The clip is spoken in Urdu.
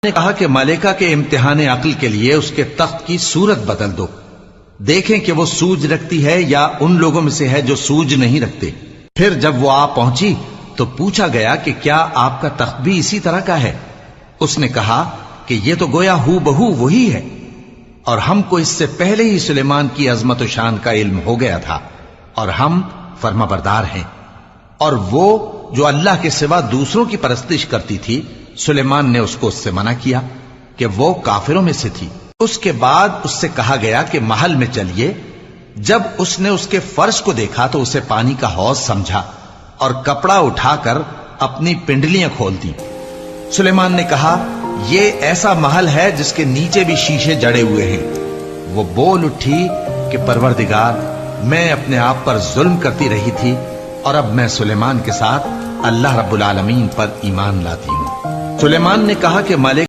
نے کہا کہ ملکہ کے امتحان عقل کے لیے اس کے تخت کی صورت بدل دو، دیکھیں کہ وہ سوج رکھتی ہے یا ان لوگوں میں سے ہے جو سوج نہیں رکھتے۔ پھر جب وہ آ پہنچی تو پوچھا گیا کہ کیا آپ کا تخت بھی اسی طرح کا ہے؟ اس نے کہا کہ یہ تو گویا ہو بہو وہی ہے، اور ہم کو اس سے پہلے ہی سلیمان کی عظمت و شان کا علم ہو گیا تھا، اور ہم فرما بردار ہیں۔ اور وہ جو اللہ کے سوا دوسروں کی پرستش کرتی تھی، سلیمان نے اس کو اس سے منع کیا کہ وہ کافروں میں سے تھی۔ اس کے بعد اس سے کہا گیا کہ محل میں چلیے۔ جب اس نے اس کے فرش کو دیکھا تو اسے پانی کا حوض سمجھا اور کپڑا اٹھا کر اپنی پنڈلیاں کھول دی۔ سلیمان نے کہا یہ ایسا محل ہے جس کے نیچے بھی شیشے جڑے ہوئے ہیں۔ وہ بول اٹھی کہ پروردگار، میں اپنے آپ پر ظلم کرتی رہی تھی، اور اب میں سلیمان کے ساتھ اللہ رب العالمین پر ایمان لاتی ہوں۔ سلیمان نے کہا کہ ملک